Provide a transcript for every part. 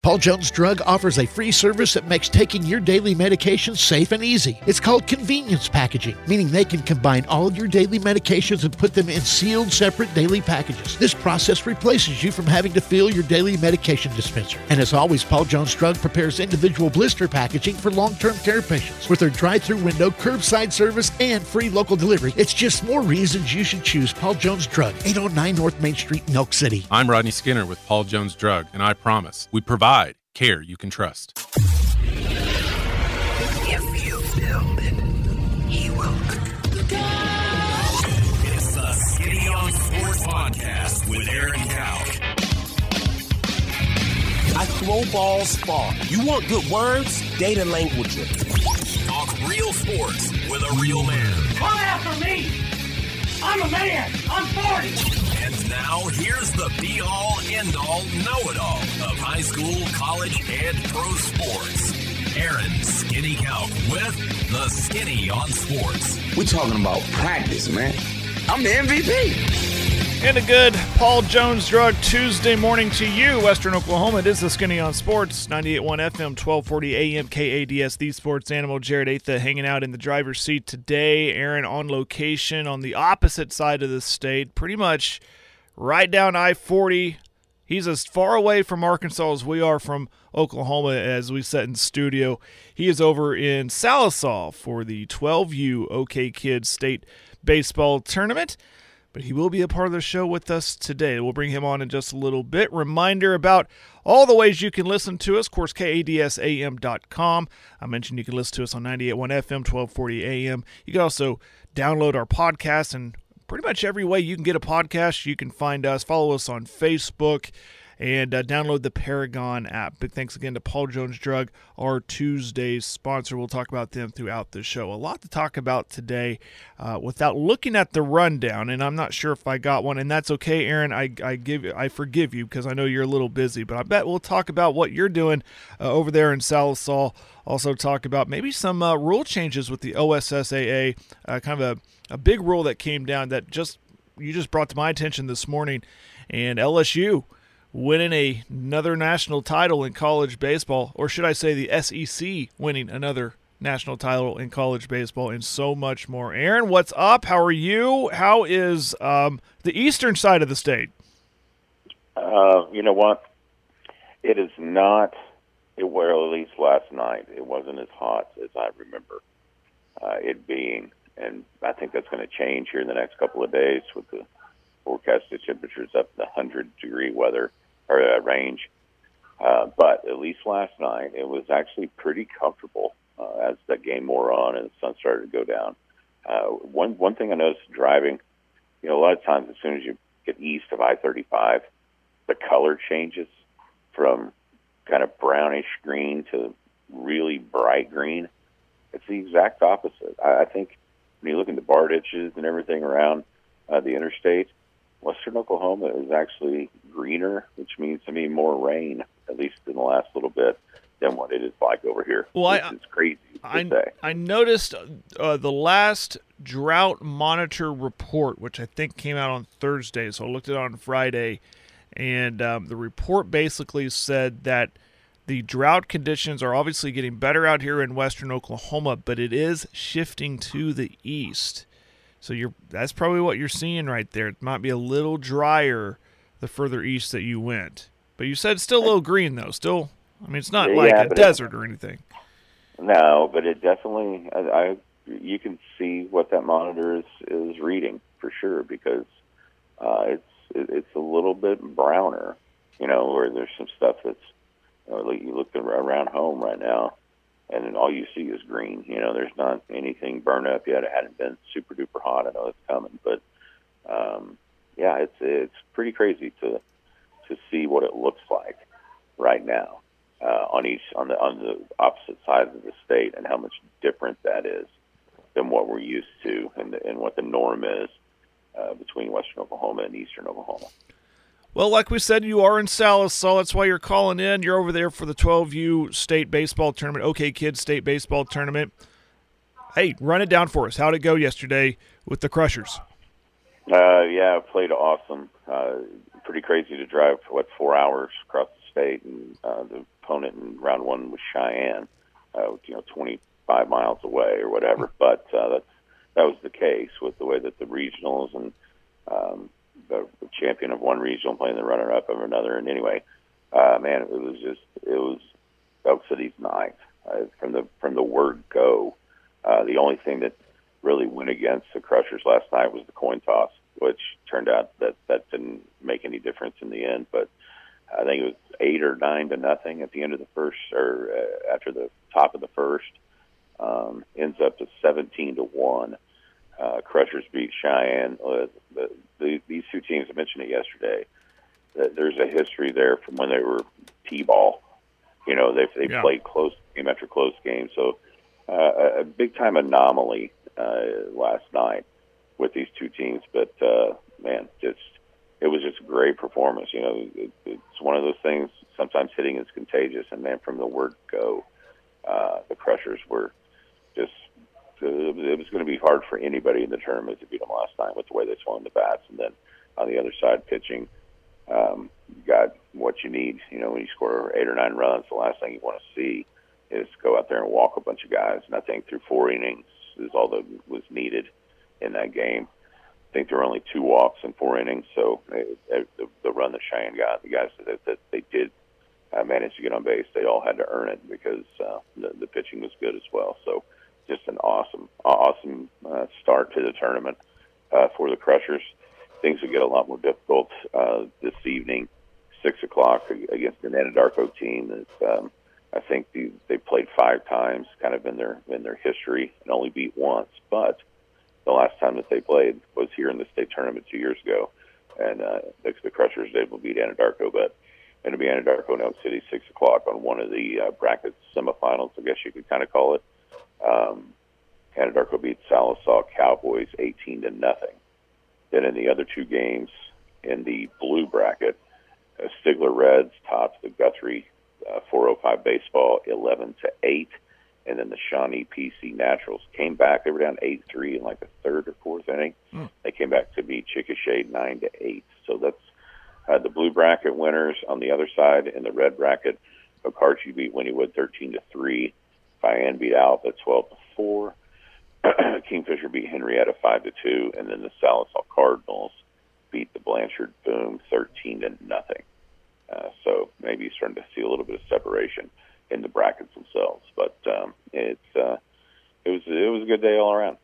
Paul Jones Drug offers a free service that makes taking your daily medications safe and easy. It's called convenience packaging, meaning they can combine all of your daily medications and put them in sealed, separate daily packages. This process replaces you from having to fill your daily medication dispenser. And as always, Paul Jones Drug prepares individual blister packaging for long-term care patients. With their drive-through window, curbside service, and free local delivery, it's just more reasons you should choose Paul Jones Drug, 809 North Main Street, in Elk City. I'm Rodney Skinner with Paul Jones Drug, and I promise we provide care you can trust. If you build it, he will. It's the Skinny on Sports Podcast with Aaron Cowk. I throw balls far. You want good words? Data language. Talk real sports with a real man. Come after me! I'm a man! I'm 40! And now here's the be-all, end-all, know-it-all of high school, college, and pro sports. Aaron Skinny Cowk with the Skinny on Sports. We're talking about practice, man. I'm the MVP. And a good Paul Jones Drug Tuesday morning to you, Western Oklahoma. It is the Skinny on Sports, 98.1 FM, 1240 AM, KADS, the sports animal. Jared Atha hanging out in the driver's seat today. Aaron on location on the opposite side of the state, pretty much right down I-40. He's as far away from Arkansas as we are from Oklahoma as we sit in the studio. He is over in Sallisaw for the 12U OK Kids State Baseball Tournament. But he will be a part of the show with us today. We'll bring him on in just a little bit. Reminder about all the ways you can listen to us. Of course, KADSAM.com. I mentioned you can listen to us on 98.1 FM, 1240 AM. You can also download our podcast, and pretty much every way you can get a podcast, you can find us. Follow us on Facebook, and download the Paragon app. Big thanks again to Paul Jones Drug, our Tuesday's sponsor. We'll talk about them throughout the show. A lot to talk about today without looking at the rundown, and I'm not sure if I got one, and that's okay, Aaron. I forgive you because I know you're a little busy, but I bet we'll talk about what you're doing over there in Sallisaw. Also talk about maybe some rule changes with the OSSAA, kind of a big rule that came down that you just brought to my attention this morning, and LSU winning another national title in college baseball, or should I say the SEC winning another national title in college baseball, and so much more. Aaron, what's up? How are you? How is the eastern side of the state? You know what? It is not, well, at least last night, it wasn't as hot as I remember it being, and I think that's going to change here in the next couple of days with the forecasted temperatures up in the 100-degree weather or range. But at least last night, it was actually pretty comfortable as the game wore on and the sun started to go down. One thing I noticed driving, a lot of times as soon as you get east of I-35, the color changes from kind of brownish green to really bright green. It's the exact opposite. I think when you look at the bar ditches and everything around the interstate, Western Oklahoma is actually greener, which means to me more rain, at least in the last little bit, than what it is like over here. Well, it's crazy to say. I noticed the last drought monitor report, which I think came out on Thursday, so I looked at it on Friday, and the report basically said that the drought conditions are obviously getting better out here in Western Oklahoma, but it is shifting to the east. So that's probably what you're seeing right there. It might be a little drier the further east that you went. But you said it's still a little green, though. Still, I mean, it's not like a desert or anything. No, but it definitely, you can see what that monitor is reading for sure, because it's a little bit browner, where there's some stuff that's, you look around home right now, and then all you see is green. There's not anything burned up yet. It hadn't been super duper hot. I know it's coming, but yeah, it's pretty crazy to see what it looks like right now on the opposite sides of the state, and how much different that is than what we're used to, and what the norm is between Western Oklahoma and Eastern Oklahoma. Well, like we said, you are in Sallisaw. That's why you're calling in. You're over there for the 12U State Baseball Tournament, OK Kids State Baseball Tournament. Hey, run it down for us. How'd it go yesterday with the Crushers? Yeah, played awesome. Pretty crazy to drive, 4 hours across the State, and the opponent in round one was Cheyenne, 25 miles away or whatever. But that was the case with the way that the regionals and the champion of one regional playing the runner-up of another. And anyway, man, it was Oak City's night from the word go. The only thing that really went against the Crushers last night was the coin toss, which turned out that didn't make any difference in the end. But I think it was 8 or 9 to nothing at the end of the first, or after the top of the first. Ends up to 17-1. Crushers beat Cheyenne. These two teams, I mentioned it yesterday. There's a history there from when they were T-ball. They played close game after close game. So a big time anomaly last night with these two teams. But man, it was just a great performance. It's one of those things. Sometimes hitting is contagious, and man, from the word go, the Crushers were just. It was going to be hard for anybody in the tournament to beat them last night with the way they swung the bats, and then on the other side, pitching. You got what you need. When you score 8 or 9 runs, the last thing you want to see is go out there and walk a bunch of guys. And I think through 4 innings is all that was needed in that game. I think there were only 2 walks in 4 innings. So the run that Cheyenne got, the guys that they did manage to get on base, they all had to earn it because the pitching was good as well. So just an awesome start to the tournament for the Crushers. Things will get a lot more difficult this evening, 6 o'clock against an Anadarko team that I think they played 5 times, kind of in their history, and only beat once. But the last time that they played was here in the state tournament 2 years ago, and the Crushers were able to beat Anadarko. But it'll be Anadarko and Elk City 6 o'clock on one of the bracket semifinals, I guess you could kind of call it. Anadarko beat Sallisaw Cowboys 18-0. Then in the other 2 games in the blue bracket, Stigler Reds topped the Guthrie 405 baseball 11-8, and then the Shawnee PC Naturals came back. They were down 8-3 in like the 3rd or 4th inning. They came back to beat Chickasha 9-8. So that's the blue bracket winners. On the other side, in the red bracket, Okarche beat Wynnewood 13-3. Cheyenne beat Alpha 12-4. Kingfisher beat Henrietta 5-2, and then the Sallisaw Cardinals beat the Blanchard Boom 13-0. So maybe you're starting to see a little bit of separation in the brackets themselves, but it was a good day all around.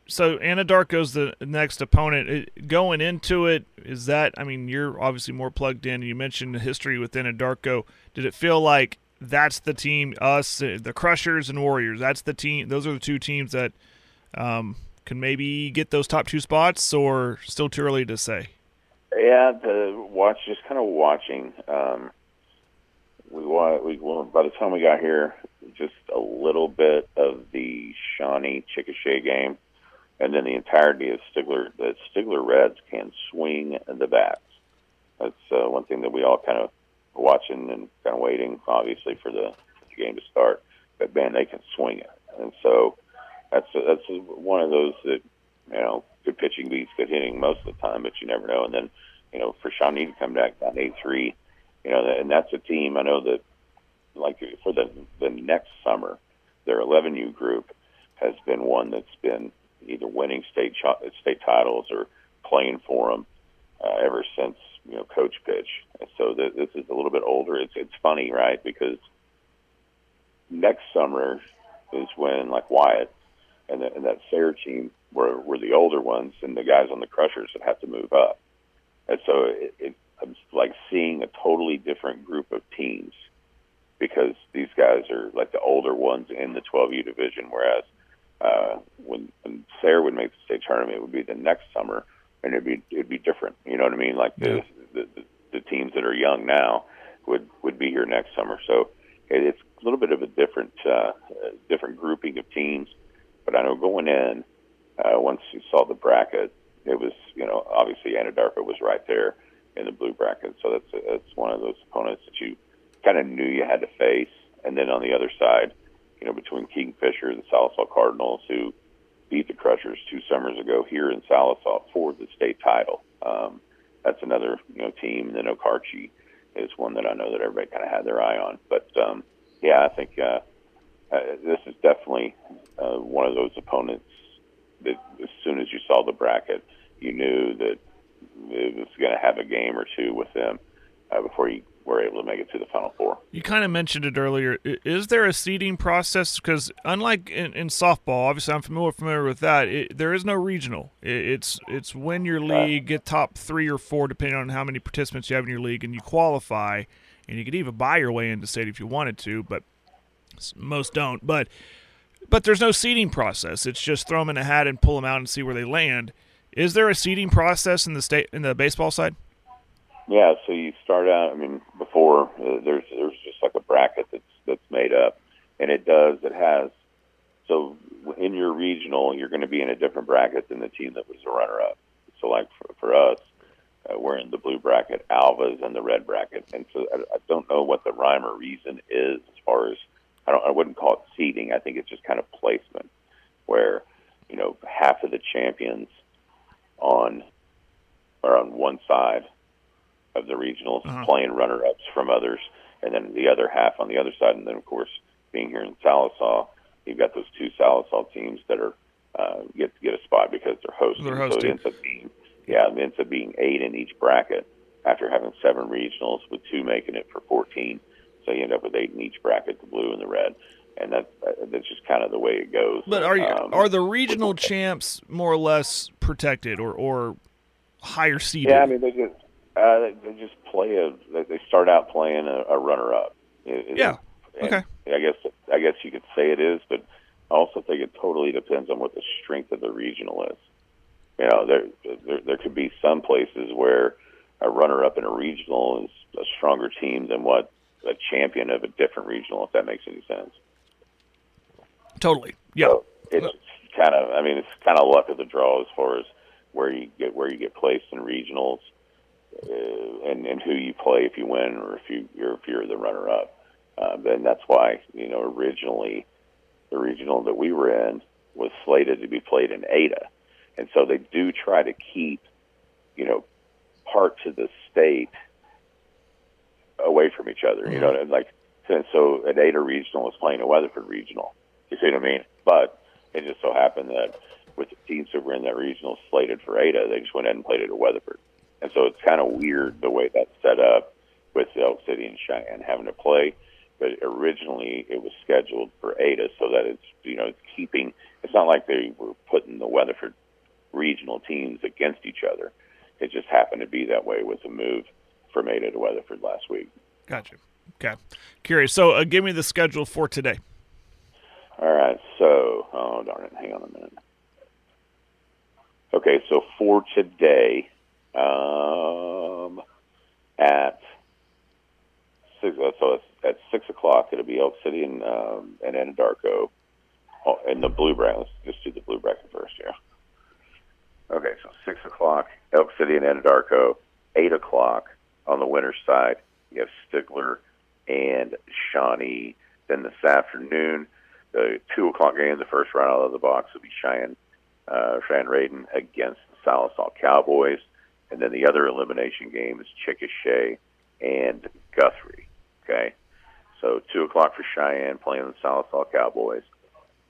So Anadarko's the next opponent. Going into it, is that? I mean, you're obviously more plugged in. You mentioned the history with Anadarko. Did it feel like that's the team, the Crushers and Warriors, that's the team, those are the 2 teams that can maybe get those top 2 spots, or still too early to say? Yeah, just kind of watching. By the time we got here, just a little bit of the Shawnee Chickasha game, and then the entirety of Stigler. The Stigler Reds can swing the bats. That's one thing that we all kind of watching and kind of waiting, obviously, for the game to start. But man, they can swing it, and so that's one of those that good pitching beats good hitting most of the time, but you never know. And then for Shawnee to come back down 8-3, and that's a team I know that like for the next summer, their 11U group has been one that's been either winning state titles or playing for them ever since Coach pitch. And so this is a little bit older. It's funny, right? Because next summer is when like Wyatt and that Sayre team were the older ones, and the guys on the Crushers that have to move up. And so I'm like seeing a totally different group of teams because these guys are like the older ones in the 12U division, whereas when Sayre would make the state tournament, it would be the next summer, and it'd be different. You know what I mean? Like the teams that are young now would be here next summer. So it's a little bit of a different grouping of teams. But I know going in, once you saw the bracket, it was obviously Anadarko was right there in the blue bracket. So that's one of those opponents that you kind of knew you had to face. And then on the other side, between Kingfisher and the Sallisaw Cardinals, who beat the Crushers 2 summers ago here in Sallisaw for the state title. That's another team. And then Okarche is one that I know that everybody kind of had their eye on. But yeah, I think this is definitely one of those opponents that as soon as you saw the bracket, you knew that it was going to have a game or two with them before you were able to make it to the Final Four. You kind of mentioned it earlier. Is there a seeding process? Because unlike in softball, obviously I'm familiar with that, there is no regional. It's when your league get top 3 or 4, depending on how many participants you have in your league, and you qualify, and you could even buy your way into state if you wanted to, but most don't. But there's no seeding process. It's just throw them in a hat and pull them out and see where they land. Is there a seeding process in the baseball side? Yeah, so you start out. I mean, before there's just like a bracket that's made up, and it has. So in your regional, you're going to be in a different bracket than the team that was the runner-up. So like for us, we're in the blue bracket. Alva's in the red bracket, and so I don't know what the rhyme or reason is as far as I wouldn't call it seeding. I think it's just kind of placement, where half of the champions are on one side of the regionals playing runner-ups from others, and then the other half on the other side. And then, of course, being here in Sallisaw, you've got those 2 Sallisaw teams that are get a spot because they're hosting. So it ends up being 8 in each bracket after having 7 regionals, with 2 making it for 14. So you end up with 8 in each bracket, the blue and the red. And that's just kind of the way it goes. But are the regional champs more or less protected or higher seeded? Yeah, I mean, they just play they start out playing a runner-up. Okay. I guess you could say it is, but I also think it totally depends on what the strength of the regional is. There could be some places where a runner-up in a regional is a stronger team than what a champion of a different regional, if that makes any sense. Totally. Yeah. So it's kind of luck of the draw as far as where you get placed in regionals. And who you play if you win or if you're the runner-up. Then that's why originally the regional that we were in was slated to be played in Ada, and so they do try to keep parts of the state away from each other. And so an Ada regional was playing a Weatherford regional. You see what I mean? But it just so happened that with the teams that were in that regional slated for Ada, they just went ahead and played it at Weatherford. And so it's kind of weird the way that's set up with Elk City and Cheyenne having to play. But originally it was scheduled for Ada so that it's keeping. It's not like they were putting the Weatherford regional teams against each other. It just happened to be that way with the move from Ada to Weatherford last week. Gotcha. Okay. Curious. So give me the schedule for today. All right. So, oh darn it, hang on a minute. Okay, so for today. At 6, so at 6 o'clock, it'll be Elk City and Anadarko, in the blue bracket. Let's just do the blue bracket first here. Okay, so 6 o'clock, Elk City and Anadarko. 8 o'clock on the winner's side, you have Stigler and Shawnee. Then this afternoon, the 2 o'clock game, the first round out of the box, will be Cheyenne Raiden against the Sallisaw Cowboys. And then the other elimination game is Chickasha and Guthrie. Okay, so 2 o'clock for Cheyenne playing the Sallisaw Cowboys,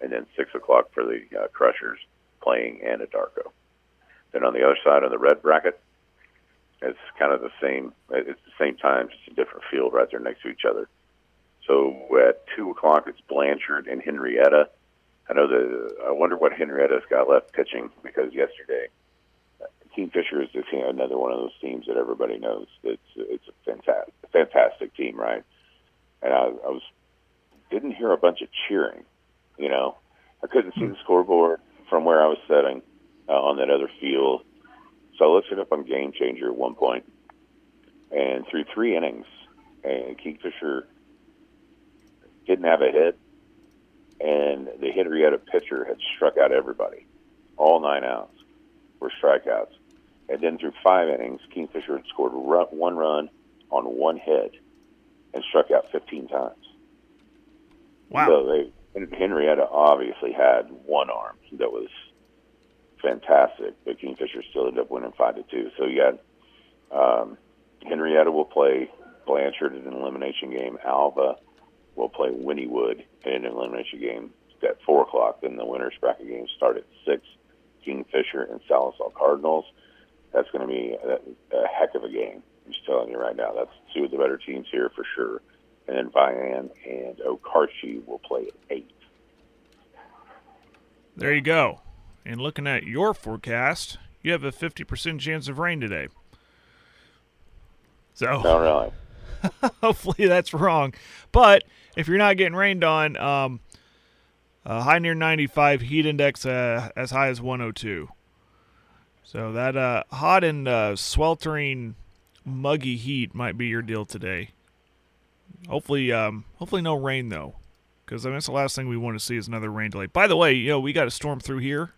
and then 6 o'clock for the Crushers playing Anadarko. Then on the other side of the red bracket, it's kind of the same. It's the same time, just a different field right there next to each other. So at 2 o'clock, it's Blanchard and Henrietta. I wonder what Henrietta's got left pitching, because yesterday Kingfisher is another one of those teams that everybody knows. It's a fantastic team, right? And I didn't hear a bunch of cheering. I couldn't see the scoreboard from where I was sitting on that other field. So I looked it up on Game Changer at one point, and through 3 innings, and Kingfisher didn't have a hit, and the Henrietta pitcher had struck out everybody. All 9 outs were strikeouts. And then through 5 innings, Kingfisher had scored 1 run on 1 hit and struck out 15 times. Wow. So Henrietta obviously had one arm that was fantastic, but Kingfisher still ended up winning 5-2. So you got Henrietta will play Blanchard in an elimination game. Alva will play Wynnewood in an elimination game at 4 o'clock. Then the winners bracket games start at 6. Kingfisher and Sallisaw Cardinals. That's going to be a heck of a game. I'm just telling you right now. That's two of the better teams here for sure. And then Vian and Okarche will play at 8. There you go. And looking at your forecast, you have a 50% chance of rain today. So, No, really. hopefully that's wrong. But if you're not getting rained on, high near 95, heat index as high as 102. So that hot and sweltering, muggy heat might be your deal today. Hopefully no rain though, because that's the last thing we want to see is another rain delay. By the way, we got a storm through here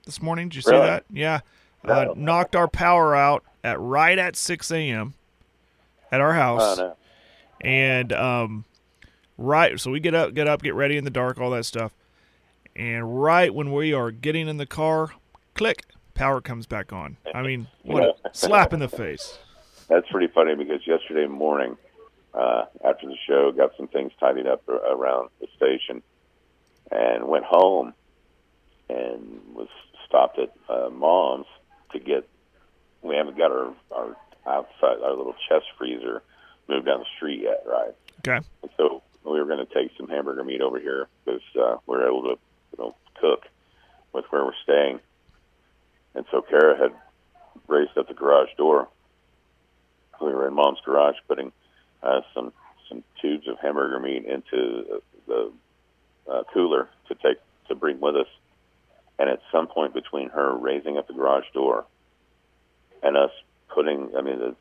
this morning. Did you see that? Yeah, knocked our power out right at 6 a.m. at our house. Oh, no. And so we get up, get ready in the dark, all that stuff. And right when we are getting in the car, click, power comes back on. I mean, what a slap in the face. That's pretty funny because yesterday morning, after the show, got some things tidied up around the station and went home and was stopped at Mom's to get, we haven't got our outside, our little chest freezer moved down the street yet, right? Okay. And so we were going to take some hamburger meat over here because we were able to cook with where we're staying. And so Kara had raced up the garage door. We were in Mom's garage putting some tubes of hamburger meat into the cooler to bring with us. And at some point between her raising up the garage door and us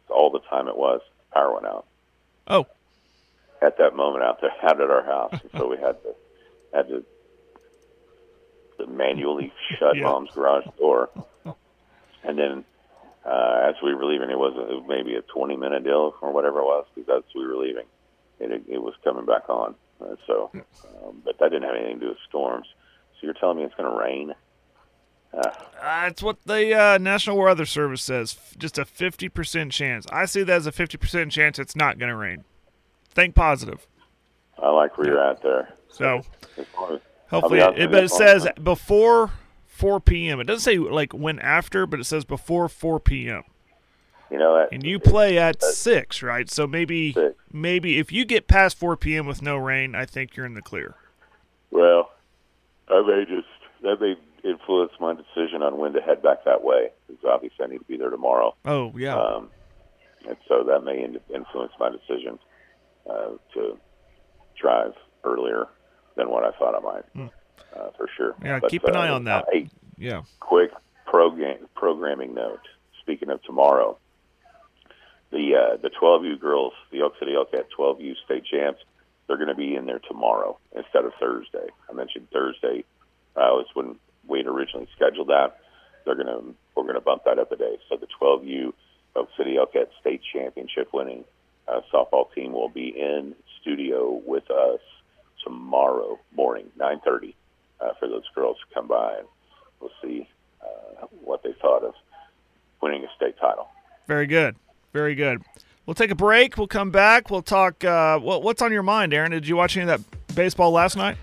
all the time it was, power went out. Oh. At that moment out at our house. And so we had to manually shut Mom's garage door. And then as we were leaving, it was maybe a 20-minute deal or whatever it was, because as we were leaving, it was coming back on. But that didn't have anything to do with storms. So you're telling me it's going to rain? That's what the National Weather Service says. Just a 50% chance. I see that as a 50% chance it's not going to rain. Think positive. I like where you're at there. So hopefully, but it says before 4 p.m. It doesn't say like when after, but it says before 4 p.m. And you play at 6, right? So maybe if you get past 4 p.m. with no rain, I think you're in the clear. Well, that may influence my decision on when to head back that way, because obviously I need to be there tomorrow. Oh, yeah. And so that may influence my decision to drive earlier than what I thought I might, for sure. Yeah, keep an eye on that. Yeah. Quick programming note. Speaking of tomorrow, the 12U girls, the Elk City Elk 12U state champs, they're going to be in there tomorrow instead of Thursday. I mentioned Thursday was when we had originally scheduled that. We're going to bump that up a day. So the 12U Elk City Elk state championship winning softball team will be in studio with us tomorrow morning, 9:30, for those girls to come by, and we'll see what they thought of winning a state title. Very good. Very good. We'll take a break. We'll come back. We'll talk. What's on your mind, Aaron? Did you watch any of that baseball last night?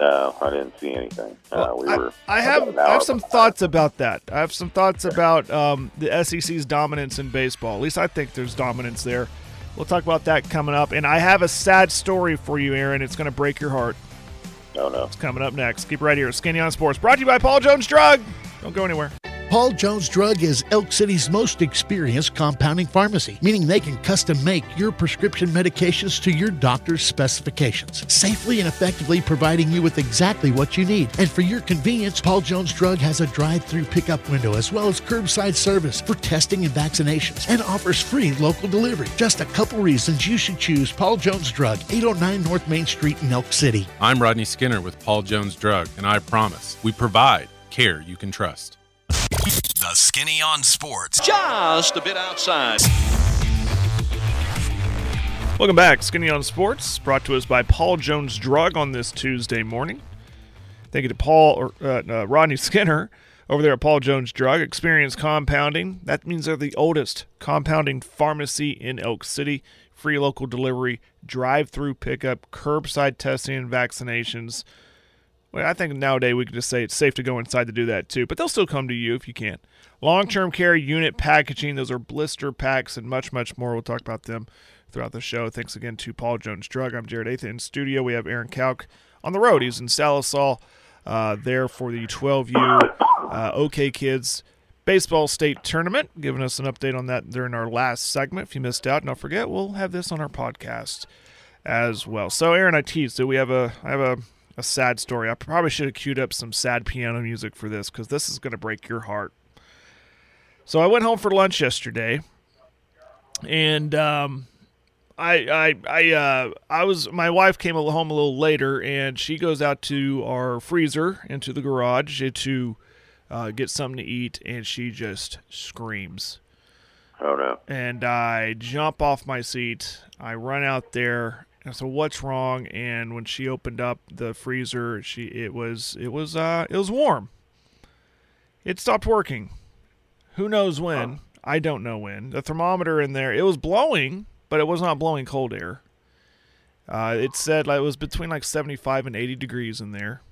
No, I didn't see anything. I have some thoughts about that. I have some thoughts about the SEC's dominance in baseball. At least I think there's dominance there. We'll talk about that coming up. And I have a sad story for you, Aaron. It's going to break your heart. Oh, no. It's coming up next. Keep it right here. Skinny on Sports. Brought to you by Paul Jones Drug. Don't go anywhere. Paul Jones Drug is Elk City's most experienced compounding pharmacy, meaning they can custom make your prescription medications to your doctor's specifications, safely and effectively providing you with exactly what you need. And for your convenience, Paul Jones Drug has a drive-through pickup window as well as curbside service for testing and vaccinations, and offers free local delivery. Just a couple reasons you should choose Paul Jones Drug, 809 North Main Street in Elk City. I'm Rodney Skinner with Paul Jones Drug, and I promise we provide care you can trust. The Skinny on Sports. Just a bit outside. Welcome back. Skinny on Sports, brought to us by Paul Jones Drug on this Tuesday morning. Thank you to Rodney Skinner over there at Paul Jones Drug. Experience compounding. That means they're the oldest compounding pharmacy in Elk City. free local delivery, drive-through pickup, curbside testing and vaccinations. Well, I think nowadays we could just say it's safe to go inside to do that too, but they'll still come to you if you can. Long-term care unit packaging, those are blister packs and much, much more. We'll talk about them throughout the show. Thanks again to Paul Jones Drug. I'm Jared Atha in studio. We have Aaron Kalk on the road. He's in Sallisaw there for the 12U OK Kids Baseball State Tournament, giving us an update on that during our last segment. If you missed out, don't forget, we'll have this on our podcast as well. So, Aaron, I teased it. I have a sad story. I probably should have queued up some sad piano music for this because this is going to break your heart. So I went home for lunch yesterday, and my wife came home a little later, and she goes out to our freezer into the garage to get something to eat, and she just screams. Oh no! And I jump off my seat. I run out there. And so what's wrong? And when she opened up the freezer, it was warm. It stopped working. Who knows when? I don't know when. The thermometer in there, it was blowing, but it was not blowing cold air. It said it was between like 75 and 80 degrees in there.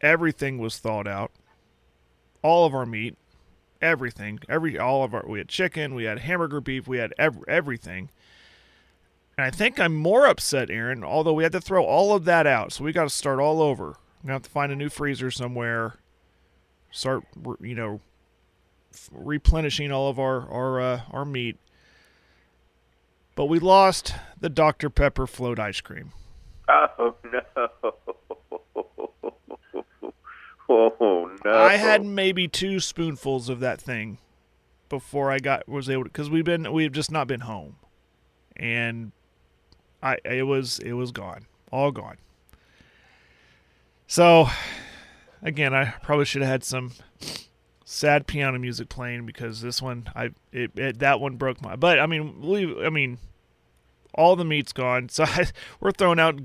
Everything was thawed out. All of our meat, everything, we had chicken, we had hamburger beef, we had everything. And I think I'm more upset, Aaron, although we had to throw all of that out. So we got to start all over. We're going to have to find a new freezer somewhere. Start, replenishing all of our meat. But we lost the Dr. Pepper float ice cream. Oh no! Oh no! I had maybe 2 spoonfuls of that thing before I was able to, because we've just not been home, and it was gone, all gone. So again, I probably should have had some sad piano music playing because this one, that one broke my. But I mean, all the meat's gone. So we're throwing out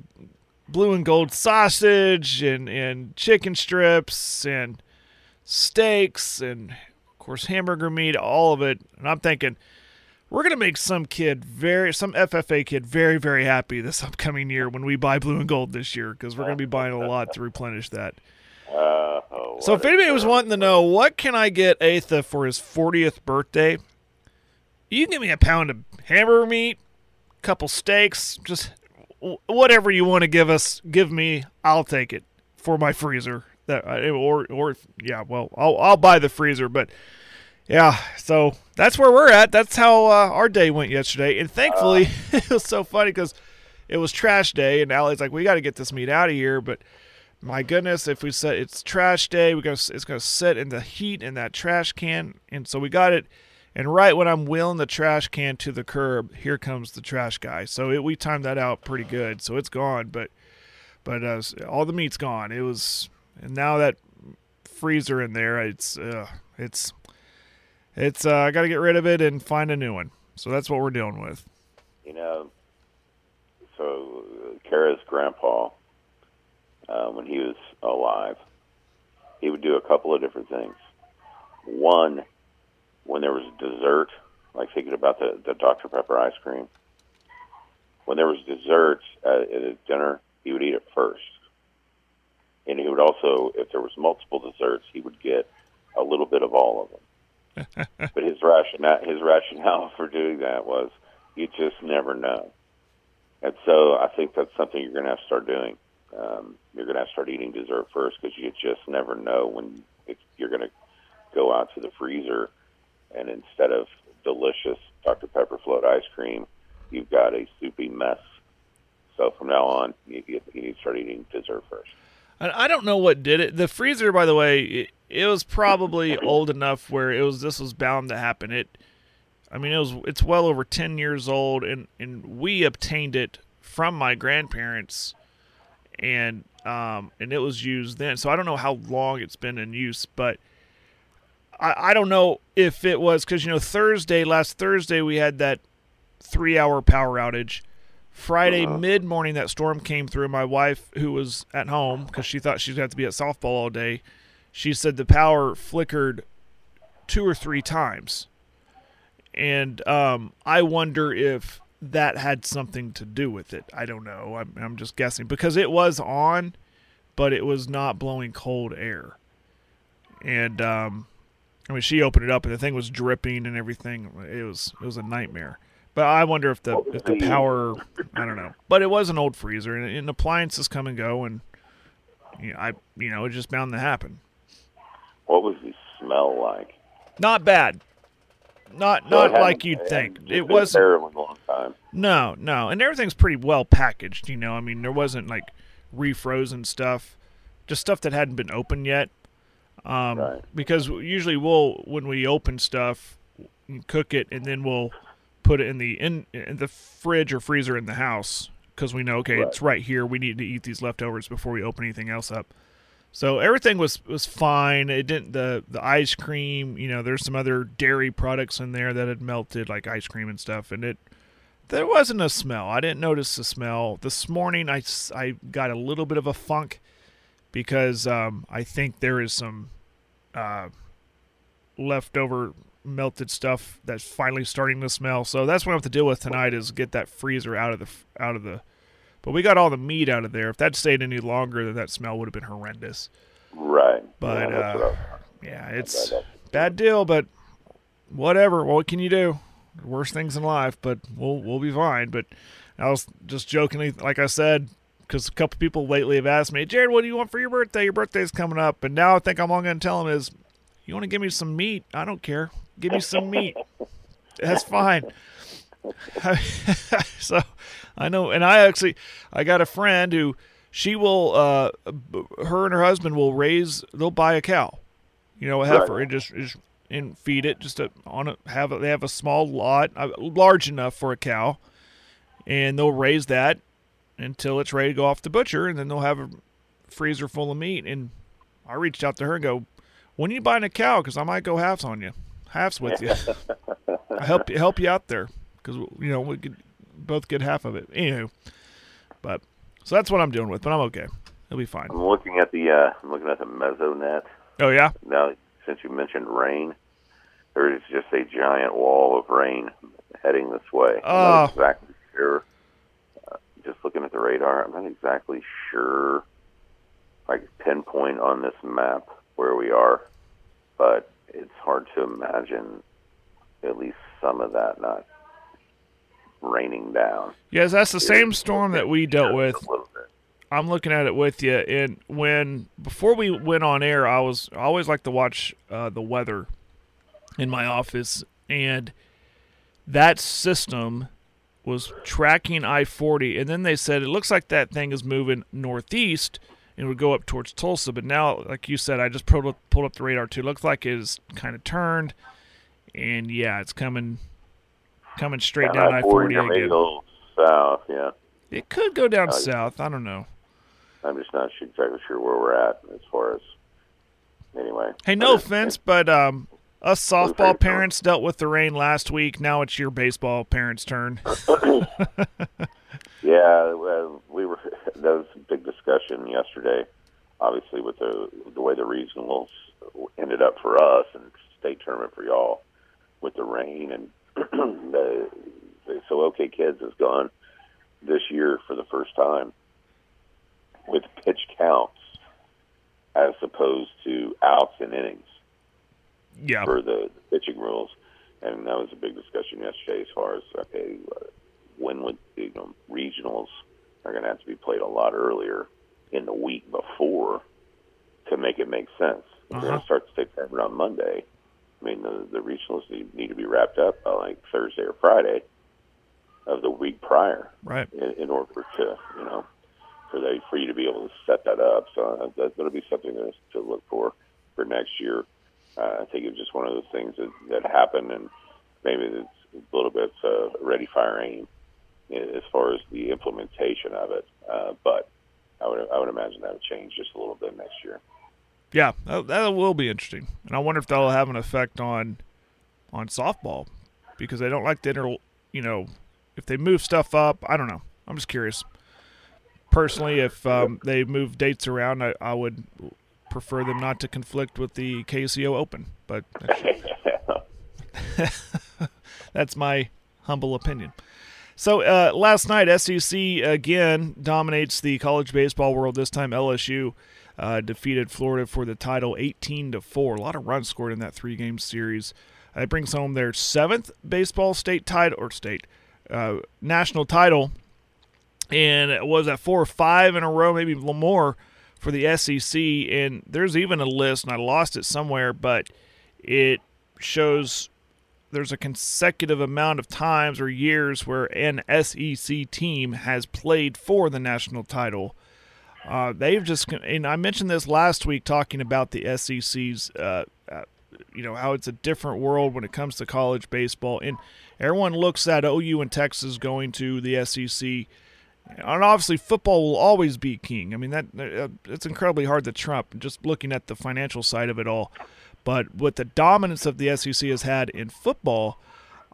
blue and gold sausage and chicken strips and steaks and of course hamburger meat, all of it. And I'm thinking we're gonna make some FFA kid very, very happy this upcoming year when we buy blue and gold this year because we're gonna be buying a lot to replenish that. So if anybody was wanting to know what can I get Atha for his 40th birthday, you can give me a pound of hamburger meat, a couple steaks, just whatever you want to give me, I'll take it for my freezer. I'll buy the freezer, but yeah. So that's where we're at. That's how our day went yesterday, and thankfully it was so funny because it was trash day, and Allie's like, "We got to get this meat out of here," but. My goodness, if we said it's trash day, it's going to sit in the heat in that trash can. And so we got it. And right when I'm wheeling the trash can to the curb, here comes the trash guy. So we timed that out pretty good. So it's gone. But all the meat's gone. And now that freezer in there, I got to get rid of it and find a new one. So that's what we're dealing with. So Kara's grandpa, when he was alive, he would do a couple of different things. One, when there was dessert, like thinking about the Dr. Pepper ice cream, when there was dessert at his dinner, he would eat it first. And he would also, if there was multiple desserts, he would get a little bit of all of them. But his rationale for doing that was you just never know. And so I think that's something you're going to have to start doing. You're going to have to start eating dessert first because you just never know when you're going to go out to the freezer and instead of delicious Dr. Pepper float ice cream, you've got a soupy mess. So from now on, you need to start eating dessert first. I don't know what did it. The freezer, by the way, it was probably old enough where this was bound to happen. It's well over 10 years old, and we obtained it from my grandparents, and it was used then. So I don't know how long it's been in use, but I don't know if it was because last Thursday we had that 3-hour power outage. Friday mid-morning, that storm came through. My wife, who was at home because she thought she'd have to be at softball all day, she said the power flickered 2 or 3 times. And I wonder if that had something to do with it. I don't know. I'm just guessing because it was on, but it was not blowing cold air. And I mean, she opened it up and the thing was dripping and everything. It was a nightmare. But I wonder if the power, I don't know. But it was an old freezer, and appliances come and go, and it's just bound to happen. What was the smell like? Not bad. Not like you'd think. It wasn't terrible long time. No, and everything's pretty well packaged. I mean, there wasn't like refrozen stuff, just stuff that hadn't been opened yet. Right. Because usually when we open stuff, we cook it, and then we'll put it in the fridge or freezer in the house because we know, okay, it's right here. We need to eat these leftovers before we open anything else up. So everything was fine. It didn't the ice cream. There's some other dairy products in there that had melted, like ice cream and stuff, and there wasn't a smell. I didn't notice the smell. This morning I got a little bit of a funk because I think there is some leftover melted stuff that's finally starting to smell. So that's what I have to deal with tonight is get that freezer out of the. But we got all the meat out of there. If that stayed any longer, then that smell would have been horrendous. Right. But it's a bad deal. But whatever. What can you do? Worst things in life. But we'll be fine. But I was just jokingly, like I said, because a couple people lately have asked me, Jared, what do you want for your birthday? Your birthday's coming up. And now I think I'm all going to tell them is, you want to give me some meat? I don't care. Give me some meat. That's fine. So I know, and I got a friend who she will, her and her husband will they'll buy a cow, a heifer, and just feed it they have a small lot, large enough for a cow, and they'll raise that until it's ready to go off the butcher, and then they'll have a freezer full of meat. And I reached out to her and go, when are you buying a cow? Because I might go halves with you. I help you out there because we could both get half of it. Anywho, so that's what I'm dealing with, but I'm okay. It'll be fine. I'm looking at the Mesonet. Oh yeah. Now, since you mentioned rain, there is just a giant wall of rain heading this way. I'm not exactly sure. Just looking at the radar, I'm not exactly sure. I can pinpoint on this map where we are, but it's hard to imagine at least some of that not raining down. Yes, that's the same storm that we dealt with. I'm looking at it with you, and before we went on air, I always like to watch the weather in my office, and that system was tracking I-40, and then they said it looks like that thing is moving northeast and would go up towards Tulsa. But now, like you said, I just pulled up the radar too. It looks like it's kind of turned, and yeah, it's coming straight down I-40 again. Maybe a little south, yeah. It could go down south. I don't know. I'm just not exactly sure where we're at as far as. Anyway. Hey, no offense, but us softball parents dealt with the rain last week. Now it's your baseball parents' turn. Yeah, that was a big discussion yesterday, obviously, with the way the regionals ended up for us and state tournament for y'all with the rain. And so OK Kids has gone this year for the first time with pitch counts as opposed to outs and innings for the pitching rules. And that was a big discussion yesterday as far as, okay, when would regionals are going to have to be played a lot earlier in the week before to make it make sense. We're going to start the state tournament on Monday. I mean, the regionals need to be wrapped up by like Thursday or Friday of the week prior, right? In order to for you to be able to set that up. So that's going to be something to look for next year. I think it's just one of those things that happened, and maybe it's a little bit ready, fire, aim as far as the implementation of it. But I would imagine that would change just a little bit next year. Yeah, that will be interesting, and I wonder if that'll have an effect on softball because they don't like to if they move stuff up. I don't know. I'm just curious. Personally, if they move dates around, I would prefer them not to conflict with the KCO Open, but that's my humble opinion. So last night, SEC again dominates the college baseball world. This time, LSU defeated Florida for the title 18-4. A lot of runs scored in that 3-game series. It brings home their 7th baseball national title, and it was at 4 or 5 in a row, maybe a little more for the SEC. And there's even a list, and I lost it somewhere, but it shows there's a consecutive amount of times or years where an SEC team has played for the national title. They've just, and I mentioned this last week talking about the SEC's, how it's a different world when it comes to college baseball. And everyone looks at OU and Texas going to the SEC. And obviously, football will always be king. I mean, it's incredibly hard to trump, just looking at the financial side of it all. But with the dominance of the SEC has had in football,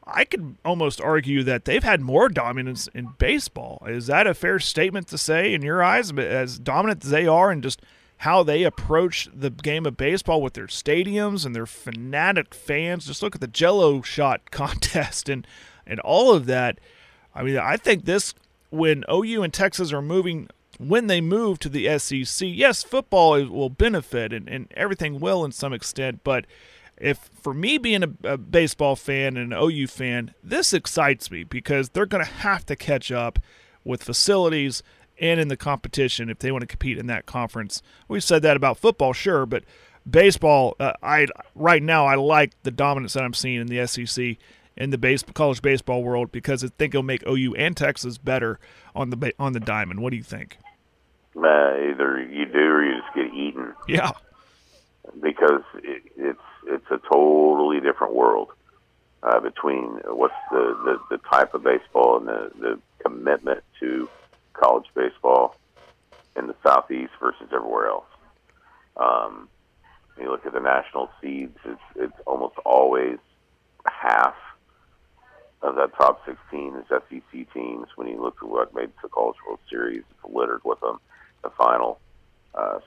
I could almost argue that they've had more dominance in baseball. Is that a fair statement to say in your eyes, as dominant as they are and just how they approach the game of baseball with their stadiums and their fanatic fans? Just look at the Jell-O shot contest and all of that. I mean, I think when OU and Texas are moving, when they move to the SEC, yes, football will benefit and everything will in some extent, but for me being a baseball fan and an OU fan, this excites me because they're going to have to catch up with facilities and in the competition if they want to compete in that conference. We've said that about football, sure, but baseball, right now I like the dominance that I'm seeing in the SEC in the college baseball world because I think it'll make OU and Texas better on the diamond. What do you think? Either you do or you just get eaten. Yeah. Because it's a totally different world between what's the type of baseball and the commitment to college baseball in the Southeast versus everywhere else. You look at the national seeds; it's almost always half of that top 16 is SEC teams. When you look at what made the College World Series, it's littered with them. The final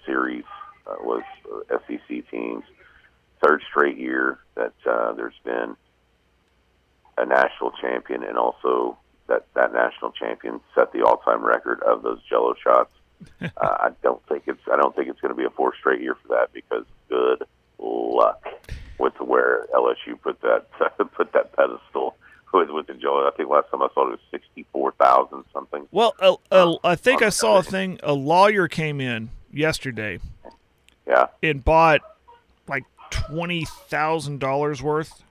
series was SEC teams. Third straight year that there's been a national champion, and also that national champion set the all-time record of those Jell-O shots. I don't think it's going to be a 4th straight year for that because good luck with where LSU put that pedestal with the Jell-O. I think last time I saw it was 64,000 something. Well, I think I saw a thing. A lawyer came in yesterday. Yeah. And bought like $20,000 worth.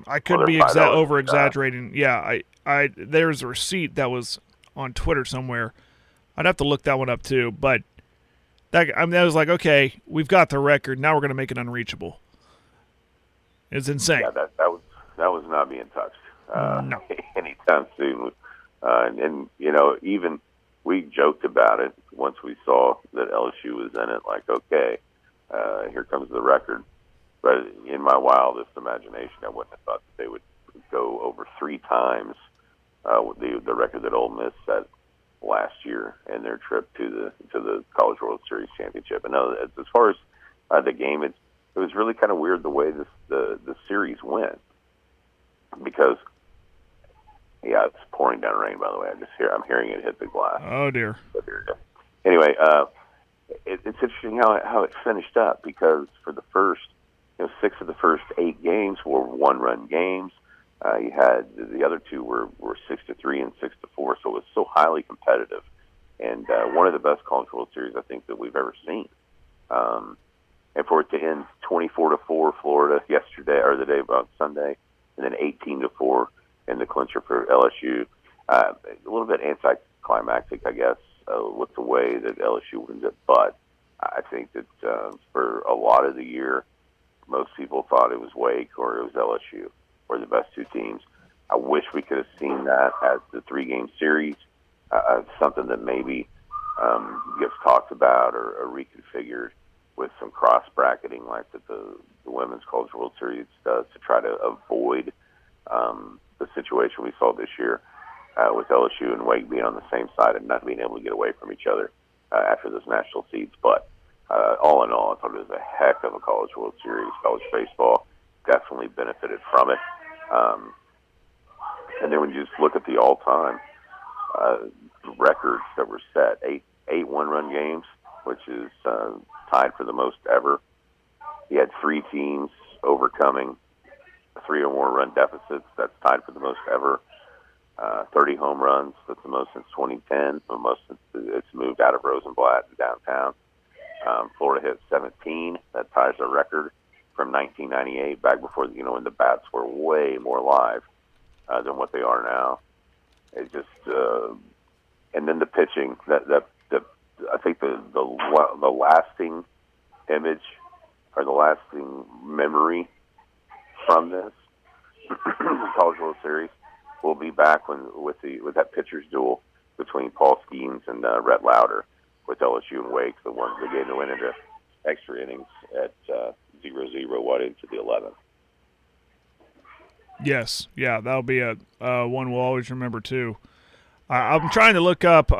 I could be over exaggerating. Yeah, there's a receipt that was on Twitter somewhere. I'd have to look that one up too. But that was like, okay, we've got the record. Now we're going to make it unreachable. It's insane. Yeah, that was not being touched no. anytime soon. And even we joked about it once we saw that LSU was in it, like, okay, here comes the record. But in my wildest imagination, I wouldn't have thought that they would go over 3 times the record that Ole Miss set last year in their trip to the College World Series championship. And as far as the game, it was really kind of weird the way the series went because. Yeah, it's pouring down rain. By the way, I'm hearing it hit the glass. Oh dear. Anyway, it's interesting how it finished up because for the first, 6 of the first 8 games were 1-run games. You had the other 2 were 6-3 and 6-4, so it was so highly competitive, and one of the best College World Series I think that we've ever seen. And for it to end 24-4 Florida yesterday or the day about Sunday, and then 18-4. In the clincher for LSU, a little bit anticlimactic, I guess, with the way that LSU wins it. But I think that for a lot of the year, most people thought it was Wake or it was LSU were the best 2 teams. I wish we could have seen that as the 3-game series, something that maybe gets talked about or reconfigured with some cross-bracketing like that the Women's College World Series does to try to avoid the situation we saw this year with LSU and Wake being on the same side and not being able to get away from each other after those national seeds. But all in all, I thought it was a heck of a College World Series. College baseball definitely benefited from it. And then when you just look at the all-time records that were set, eight one-run games, which is tied for the most ever. He had 3 teams overcoming 3 or more run deficits. That's tied for the most ever. 30 home runs. That's the most since 2010. The most since it's moved out of Rosenblatt to downtown. Florida hit 17. That ties a record from 1998, back before, when the bats were way more live than what they are now. It just and then the pitching. I think the lasting image or the lasting memory from this College World Series will be back with that pitcher's duel between Paul Skeens and Rhett Lauder with LSU and Wake, the game that went into extra innings at 0-0 what into the 11th. Yes, yeah, that'll be a one we'll always remember too. I'm trying to look up.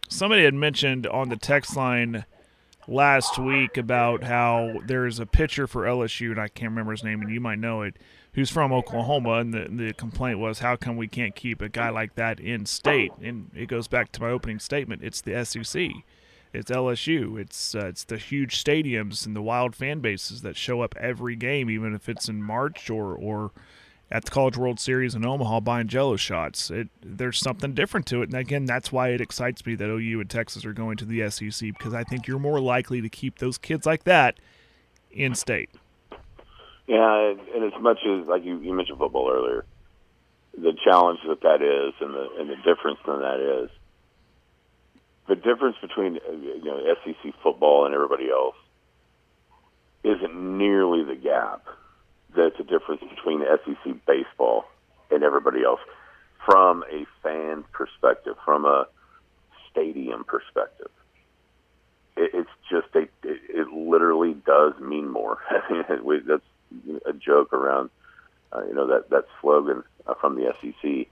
Somebody had mentioned on the text line last week about how there's a pitcher for LSU, and I can't remember his name, and you might know it, who's from Oklahoma, and the complaint was, how come we can't keep a guy like that in state? And it goes back to my opening statement. It's the SEC. It's LSU. It's the huge stadiums and the wild fan bases that show up every game, even if it's in March or at the College World Series in Omaha buying Jello shots. There's something different to it. And, again, that's why it excites me that OU and Texas are going to the SEC, because I think you're more likely to keep those kids like that in state. Yeah, and as much as, like you mentioned football earlier, the challenge that is and the difference in that is, the difference between SEC football and everybody else isn't nearly the gap that's the difference between SEC baseball and everybody else from a fan perspective, from a stadium perspective. It's just it literally does mean more. That's a joke around that slogan from the SEC.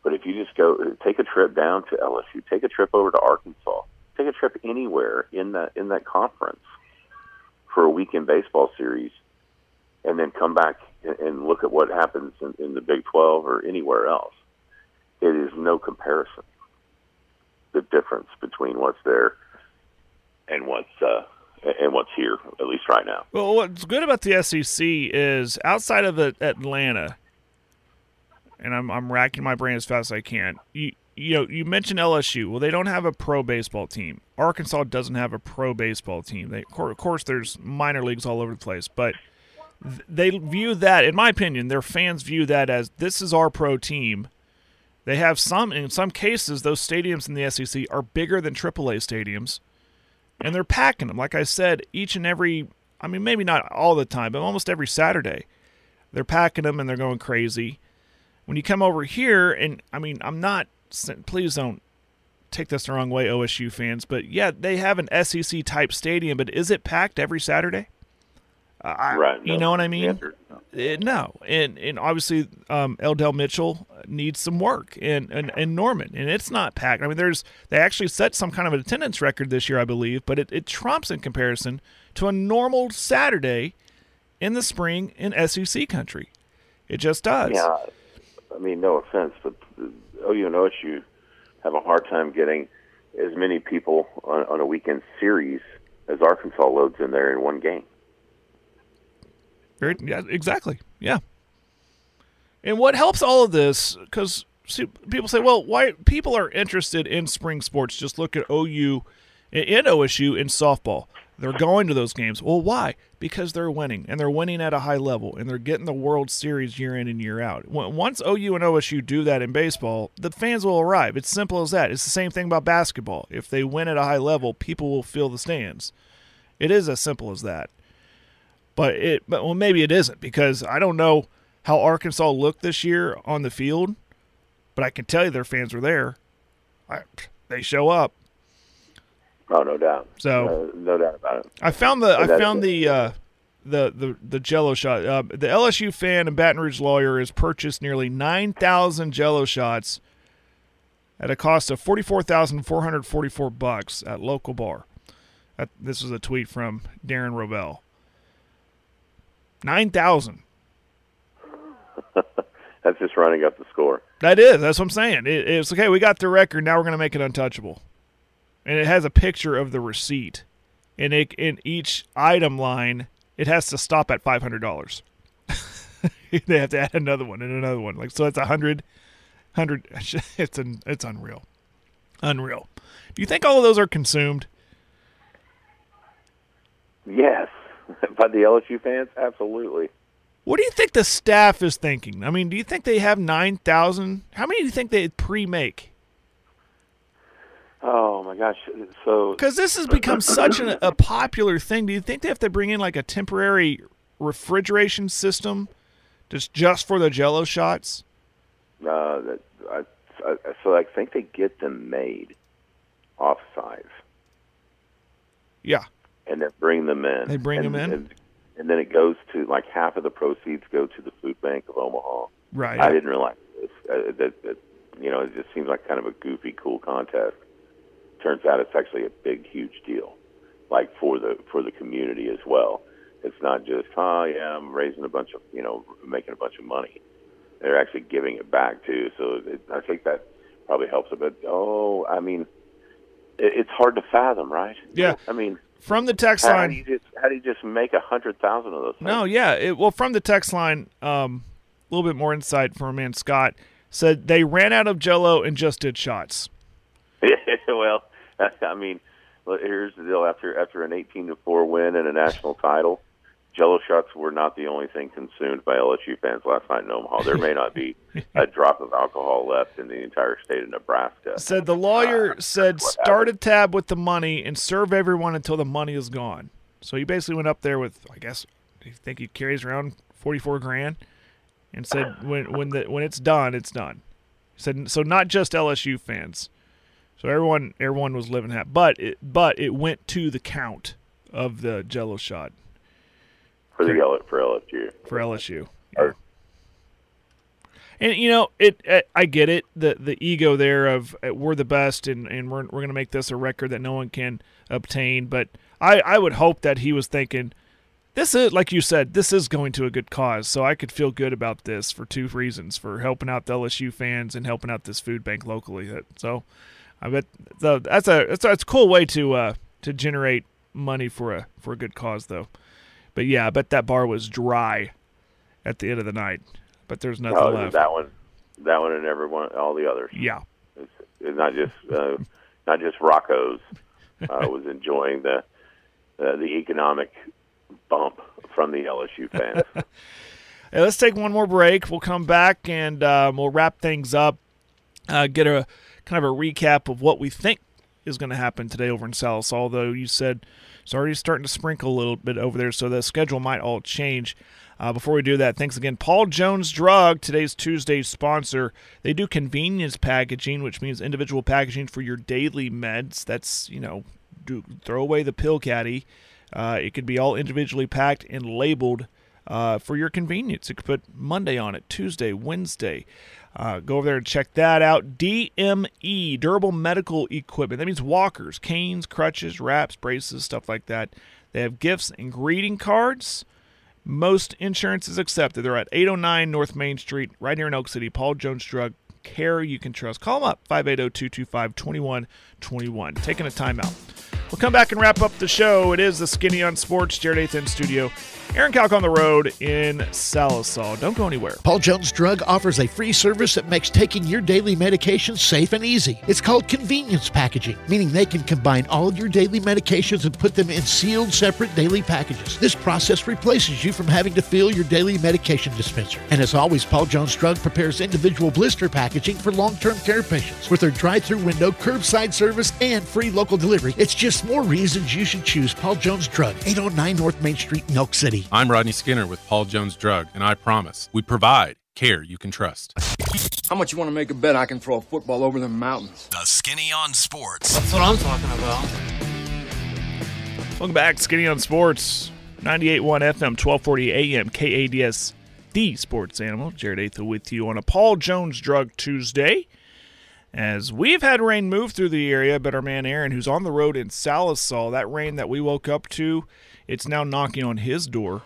But if you just take a trip down to LSU, take a trip over to Arkansas, take a trip anywhere in that conference for a weekend baseball series, and then come back and look at what happens in the Big 12 or anywhere else, it is no comparison. The difference between what's there and what's here, at least right now. Well, what's good about the SEC is outside of Atlanta, and I'm racking my brain as fast as I can. You mentioned LSU. Well, they don't have a pro baseball team. Arkansas doesn't have a pro baseball team. Of course, there's minor leagues all over the place, but they view that, in my opinion, their fans view that as, this is our pro team. They have in some cases, those stadiums in the SEC are bigger than AAA stadiums, and they're packing them. Like I said, each and every, maybe not all the time, but almost every Saturday, they're packing them and they're going crazy. When you come over here, and please don't take this the wrong way, OSU fans, but yeah, they have an SEC type stadium, but is it packed every Saturday? Right. You know what I mean? No. And obviously Eldell Mitchell needs some work, and Norman, and it's not packed. They actually set some kind of an attendance record this year, I believe, but it trumps in comparison to a normal Saturday in the spring in SEC country. It just does. Yeah. No offense, but OU and OSU have a hard time getting as many people on a weekend series as Arkansas loads in there in one game. Yeah, exactly. Yeah. And what helps all of this, because people say, well, why people are interested in spring sports? Just look at OU and OSU in softball. They're going to those games. Well, why? Because they're winning, and they're winning at a high level, and they're getting the World Series year in and year out. Once OU and OSU do that in baseball, the fans will arrive. It's simple as that. It's the same thing about basketball. If they win at a high level, people will fill the stands. It is as simple as that. But maybe it isn't, because I don't know how Arkansas looked this year on the field, but I can tell you their fans were there. They show up. Oh, no doubt. So no doubt about it. I found the Jello shot. The LSU fan and Baton Rouge lawyer has purchased nearly 9,000 Jello shots at a cost of $44,444 at local bar. This is a tweet from Darren Rovell. 9,000. That's just running up the score. That is. That's what I'm saying. It's okay. We got the record. Now we're going to make it untouchable. And it has a picture of the receipt. And in each item line, it has to stop at $500. They have to add another one and another one. Like, so it's 100. It's unreal. Unreal. Do you think all of those are consumed? Yes. By the LSU fans? Absolutely. What do you think the staff is thinking? I mean, do you think they have 9,000? How many do you think they pre-make? Oh, my gosh. So, because this has become such a popular thing. Do you think they have to bring in like a temporary refrigeration system just for the Jell-O shots? So I think they get them made off-size. Yeah. And then bring them in. They bring them in? And then it goes to, like, half of the proceeds go to the Food Bank of Omaha. Right. I didn't realize this. It just seems like kind of a goofy, cool contest. Turns out it's actually a big, huge deal, like for the community as well. It's not just, I'm raising making a bunch of money. They're actually giving it back too. So I think that probably helps a bit. It's hard to fathom, right? Yeah. I mean, from the text line, how do you just make 100,000 of those things? No, yeah. From the text line, a little bit more insight from our man Scott said they ran out of Jell-O and just did shots. Well, I mean, here's the deal. After an 18-4 win and a national title, Jell-O shots were not the only thing consumed by LSU fans last night in Omaha. There may not be a drop of alcohol left in the entire state of Nebraska. Said the lawyer start a tab with the money and serve everyone until the money is gone. So he basically went up there with, I guess, I think he carries around $44,000, and said when it's done, it's done. He said so, not just LSU fans. So everyone was living happy, but it went to the count of the Jell-O shot. For LSU. For LSU. Yeah. And I get it, the ego there of we're the best and we're going to make this a record that no one can obtain. But I would hope that he was thinking, this is, like you said, this is going to a good cause. So I could feel good about this for two reasons: for helping out the LSU fans and helping out this food bank locally. So I bet that's a cool way to generate money for a good cause, though. But yeah, I bet that bar was dry at the end of the night. But there's nothing left. That one, and everyone, all the others. Yeah, it's not just Rocco's was enjoying the economic bump from the LSU fans. Hey, let's take one more break. We'll come back and we'll wrap things up. Get a kind of a recap of what we think is going to happen today over in Sallisaw. Although you said it's already starting to sprinkle a little bit over there, so the schedule might all change. Before we do that, thanks again. Paul Jones Drug, today's Tuesday sponsor. They do convenience packaging, which means individual packaging for your daily meds. That's, throw away the pill caddy. It could be all individually packed and labeled for your convenience. You could put Monday on it, Tuesday, Wednesday. Go over there and check that out. DME, Durable Medical Equipment. That means walkers, canes, crutches, wraps, braces, stuff like that. They have gifts and greeting cards. Most insurance is accepted. They're at 809 North Main Street, right here in Oak City. Paul Jones Drug, care you can trust. Call them up, 580-225-2121. Taking a timeout. We'll come back and wrap up the show. It is the Skinny on Sports, Jared Atha in studio. Aaron Kalk on the road in Sallisaw. Don't go anywhere. Paul Jones Drug offers a free service that makes taking your daily medications safe and easy. It's called convenience packaging, meaning they can combine all of your daily medications and put them in sealed, separate daily packages. This process replaces you from having to fill your daily medication dispenser. And as always, Paul Jones Drug prepares individual blister packaging for long-term care patients. With their drive-through window, curbside service, and free local delivery, it's just more reasons you should choose Paul Jones Drug, 809 North Main Street in Elk City. I'm Rodney Skinner with Paul Jones Drug, and I promise we provide care you can trust. How much you want to make a bet I can throw a football over the mountains? The Skinny on Sports. That's what I'm talking about. Welcome back, Skinny on Sports. 98.1 FM, 1240 AM, KADS, the sports animal. Jared Atha with you on a Paul Jones Drug Tuesday. As we've had rain move through the area, but our man Aaron, who's on the road in Sallisaw, that rain that we woke up to, it's now knocking on his door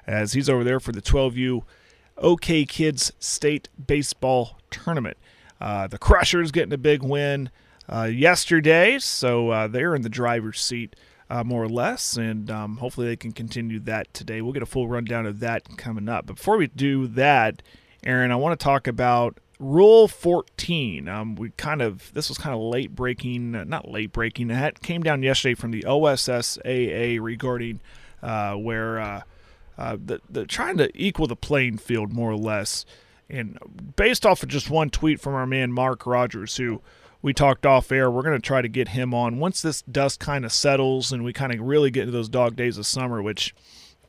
as he's over there for the 12U OK Kids State Baseball Tournament. The Crushers getting a big win yesterday, so they're in the driver's seat more or less, and hopefully they can continue that today. We'll get a full rundown of that coming up. But before we do that, Aaron, I want to talk about Rule 14. This was kind of late breaking, not late breaking. It came down yesterday from the OSSAA regarding where the trying to equal the playing field more or less. And based off of just one tweet from our man Mark Rogers, who we talked off air, we're going to try to get him on once this dust kind of settles and we kind of really get into those dog days of summer, which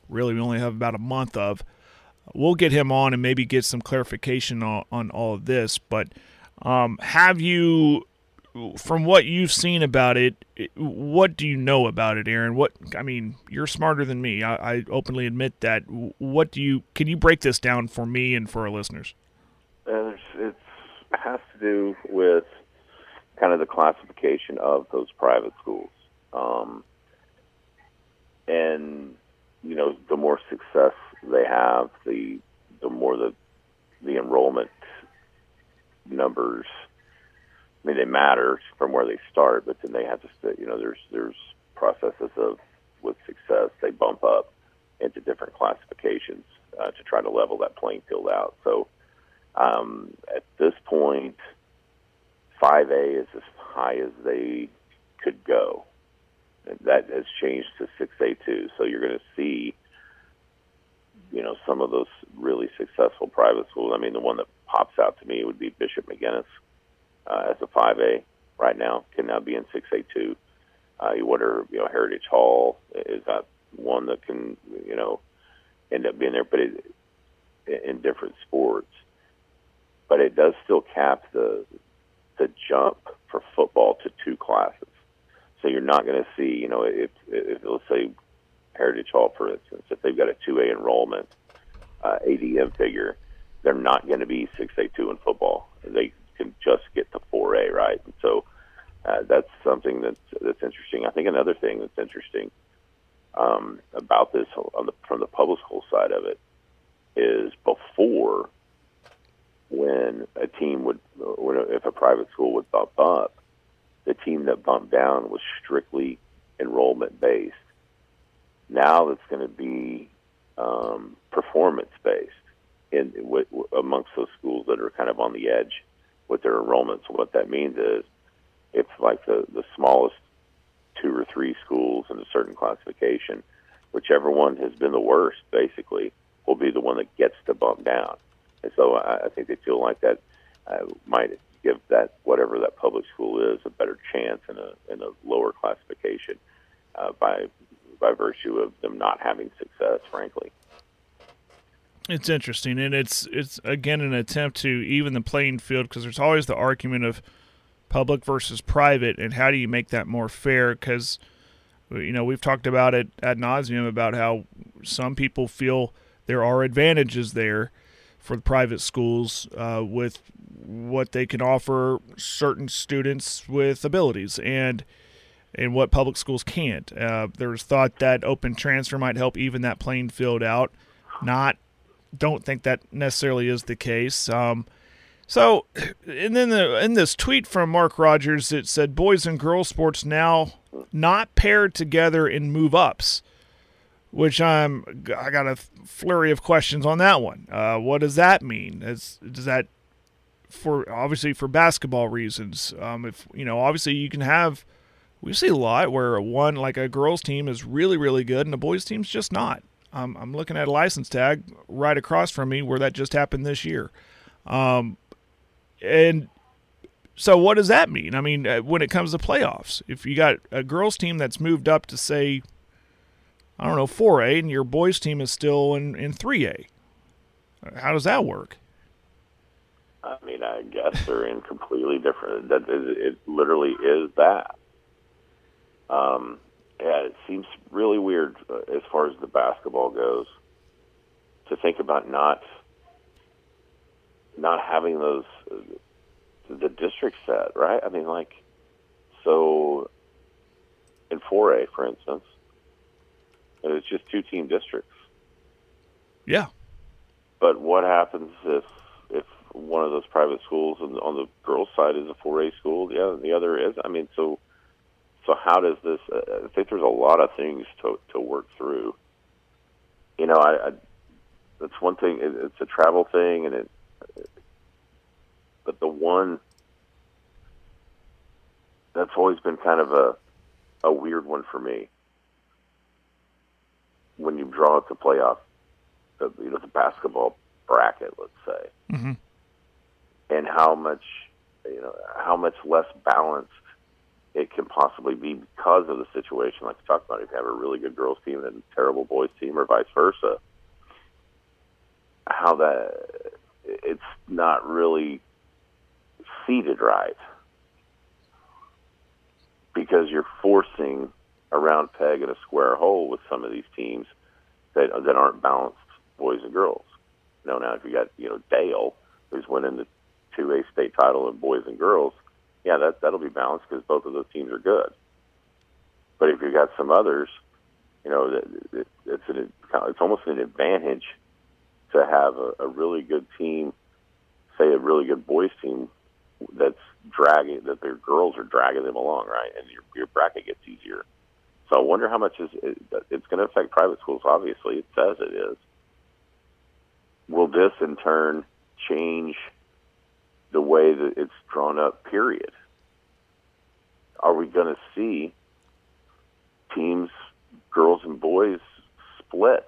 really we only have about a month of. We'll get him on and maybe get some clarification on all of this. But have you, from what you've seen about it, what do you know about it, Aaron? You're smarter than me. I openly admit that. Can you break this down for me and for our listeners? It has to do with kind of the classification of those private schools. And, the more success they have, the more the enrollment numbers, they matter from where they start, but then they have to, there's processes of, with success, they bump up into different classifications to try to level that playing field out. So at this point, 5A is as high as they could go. And that has changed to 6A2. So you're going to see, some of those really successful private schools. The one that pops out to me would be Bishop McGinnis as a 5A right now, can now be in 6A2. You wonder, Heritage Hall, is that one that can, end up being there, but in different sports. But it does still cap the jump for football to 2 classes. So you're not going to see, if let's say Heritage Hall, for instance, if they've got a 2A enrollment, ADM figure, they're not going to be 6A2 in football. They can just get to 4A, right? And so that's something that's interesting. I think another thing that's interesting about this from the public school side of it is before, when a team if a private school would bump up, the team that bumped down was strictly enrollment based. Now it's going to be performance based amongst those schools that are kind of on the edge with their enrollment. So what that means is, it's like the smallest 2 or 3 schools in a certain classification, whichever one has been the worst, basically, will be the one that gets to bump down. And so I think they feel like that might give that, whatever that public school is, a better chance in a lower classification by virtue of them not having success, frankly. It's interesting, and it's again an attempt to even the playing field, because there's always the argument of public versus private, and how do you make that more fair? Because we've talked about it ad nauseum about how some people feel there are advantages there for the private schools with what they can offer certain students with abilities and what public schools can't. There's thought that open transfer might help even that playing field out. Don't think that necessarily is the case. And then in this tweet from Mark Rogers, it said boys and girls sports now not paired together in move-ups, which I got a flurry of questions on that one. What does that mean? Does that obviously for basketball reasons? Obviously you can have, we see a lot where a girls team is really, really good and a boys team's just not. I'm looking at a license tag right across from me where that just happened this year. And so what does that mean? When it comes to playoffs, if you got a girls team that's moved up to, say, 4A, and your boys team is still in 3A, how does that work? I guess they're in completely different. It literally is that. It seems really weird as far as the basketball goes to think about not having those the district set, right? So in 4A, for instance, it's just 2-team districts. Yeah. But what happens if one of those private schools on the girls' side is a 4A school, the other is? I mean, so how does this? I think there's a lot of things to work through. You know, that's one thing. It's a travel thing, but the one that's always been kind of a weird one for me when you draw it to playoff, the basketball bracket, let's say, and how much less balanced it can possibly be because of the situation. Like you talked about, if you have a really good girls team and a terrible boys team, or vice versa, how it's not really seeded right, because you're forcing a round peg in a square hole with some of these teams that aren't balanced boys and girls. Now if you got Dale, who's winning the 2A state title in boys and girls, yeah, that'll be balanced because both of those teams are good. But if you got some others, it's almost an advantage to have a really good team, say a really good boys team that their girls are dragging them along, right? And your bracket gets easier. So I wonder how much it's going to affect private schools. Obviously, it says it is. Will this in turn change the way that it's drawn up, period? Are we going to see teams, girls and boys, split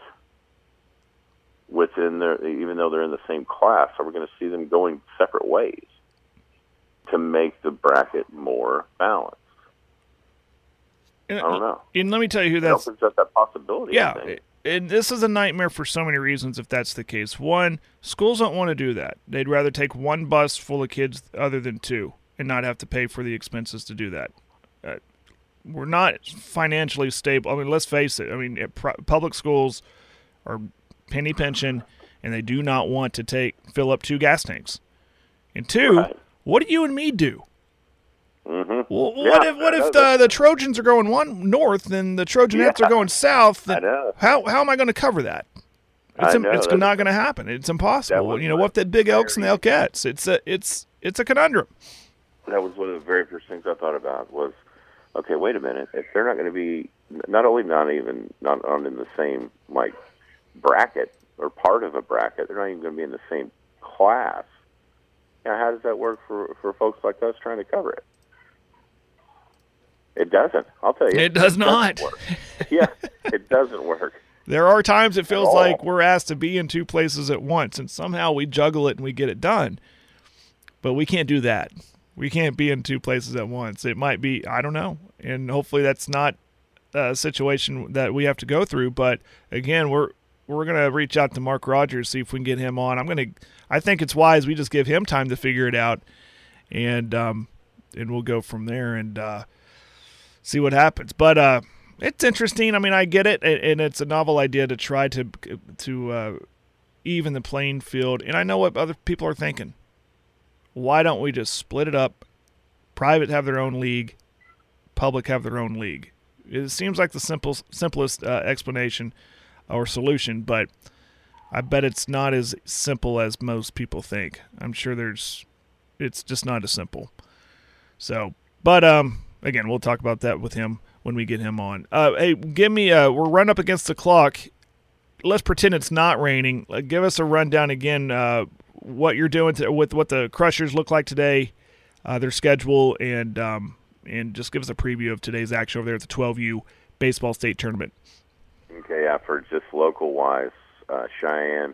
within even though they're in the same class? Are we going to see them going separate ways to make the bracket more balanced? I don't know. And let me tell you who that's... It opens up that possibility, yeah, I think. And this is a nightmare for so many reasons if that's the case. One, schools don't want to do that. They'd rather take one bus full of kids other than two and not have to pay for the expenses to do that. We're not financially stable. I mean, let's face it. I mean, public schools are penny pension, and they do not want to fill up 2 gas tanks. And 2, what do you and me do? Mm-hmm. Well, what if the Trojans are going north and the Trojanettes are going south? I know. How am I going to cover that? It's not going to happen. It's impossible. What if the Big Elks and the Elkettes? It's a conundrum. That was one of the very first things I thought about was, okay, wait a minute. If they're not going to be not in the same bracket or part of a bracket, they're not even going to be in the same class. Now, how does that work for folks like us trying to cover it? It doesn't. I'll tell you. It does not. Yeah, it doesn't work. There are times it feels like we're asked to be in 2 places at once, and somehow we juggle it and we get it done. But we can't do that. We can't be in 2 places at once. It might be, I don't know, and hopefully that's not a situation that we have to go through. But again, we're going to reach out to Mark Rogers, see if we can get him on. I think it's wise we just give him time to figure it out, and we'll go from there and see what happens. But it's interesting. I mean, I get it, and it's a novel idea to try to even the playing field. And I know what other people are thinking. Why don't we just split it up? Private have their own league, public have their own league. It seems like the simplest explanation or solution, but I bet it's not as simple as most people think. I'm sure it's just not as simple. So, but again, we'll talk about that with him when we get him on. Hey, we're running up against the clock. Let's pretend it's not raining. Give us a rundown again, what you're doing with what the Crushers look like today, their schedule, and just give us a preview of today's action over there at the 12U Baseball State Tournament. Okay, yeah, for just local-wise, Cheyenne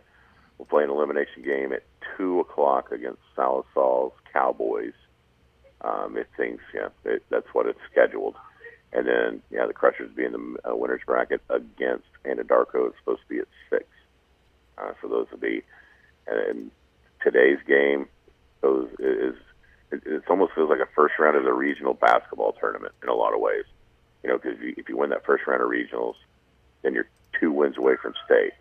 will play an elimination game at 2 o'clock against Sallisaw's Cowboys. That's what it's scheduled. And then, the Crushers be in the winner's bracket against Anadarko. It's supposed to be at 6. So those will be, and today's game, it almost feels like a first round of the regional basketball tournament in a lot of ways. Because if you win that first round of regionals, then you're 2 wins away from state.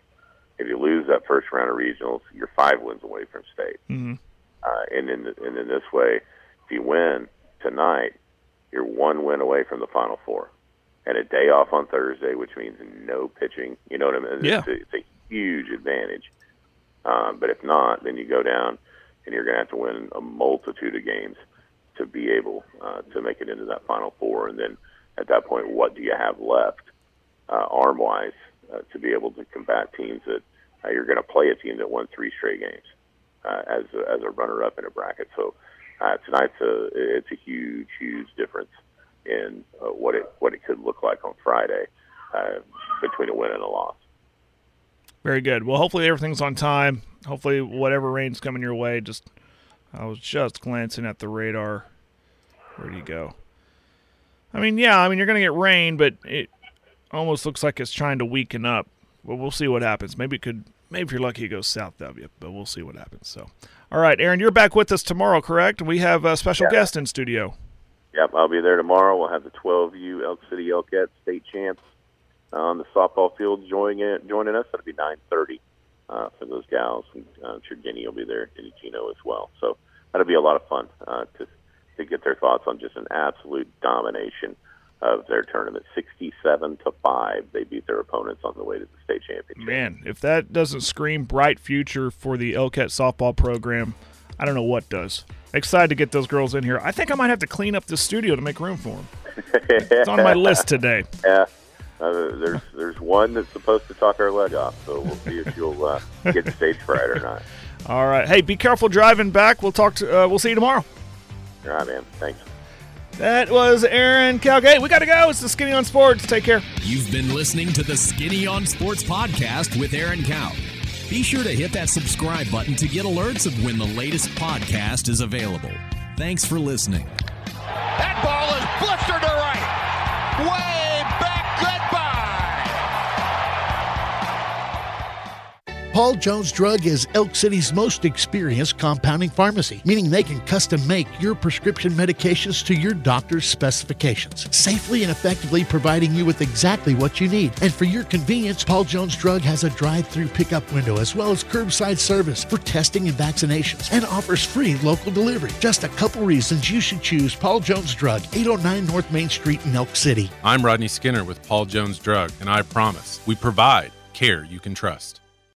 If you lose that first round of regionals, you're 5 wins away from state. Mm-hmm. And in this way, if you win tonight, you're 1 win away from the Final Four. And a day off on Thursday, which means no pitching. You know what I mean? Yeah. It's a huge advantage. But if not, then you go down and you're going to have to win a multitude of games to be able to make it into that Final Four. And then at that point, what do you have left arm-wise to be able to combat teams that you're going to play a team that won 3 straight games as a runner-up in a bracket. So tonight's it's a huge, huge difference in what it could look like on Friday between a win and a loss. Very good. Well, hopefully everything's on time. Hopefully whatever rain's coming your way, I was just glancing at the radar. Where do you go? you're going to get rain, but it almost looks like it's trying to weaken up. Well, we'll see what happens. Maybe if you're lucky, it goes south of you, but we'll see what happens. So, all right, Aaron, you're back with us tomorrow, correct? We have a special guest in studio. Yep, I'll be there tomorrow. We'll have the 12U Elk City Elkettes state champs on the softball field joining us. That'll be 9:30 for those gals. And I'm sure Jenny will be there, Jenny Chino as well. So that'll be a lot of fun to get their thoughts on just an absolute domination of their tournament. 67-5, they beat their opponents on the way to the state championship. Man, if that doesn't scream bright future for the Elkette softball program, I don't know what does. Excited to get those girls in here. I think I might have to clean up the studio to make room for them. It's on my list today. Yeah, there's one that's supposed to talk our leg off, so we'll see if you'll get stage fright or not. All right. Hey, be careful driving back. We'll see you tomorrow. All right, man. Thanks. That was Aaron Calgate. We got to go. It's the Skinny on Sports. Take care. You've been listening to the Skinny on Sports podcast with Aaron Cow. Be sure to hit that subscribe button to get alerts of when the latest podcast is available. Thanks for listening. That ball is blistered to right. Way back. Goodbye. Paul Jones Drug is Elk City's most experienced compounding pharmacy, meaning they can custom make your prescription medications to your doctor's specifications, safely and effectively providing you with exactly what you need. And for your convenience, Paul Jones Drug has a drive-through pickup window as well as curbside service for testing and vaccinations, and offers free local delivery. Just a couple reasons you should choose Paul Jones Drug, 809 North Main Street in Elk City. I'm Rodney Skinner with Paul Jones Drug, and I promise we provide care you can trust.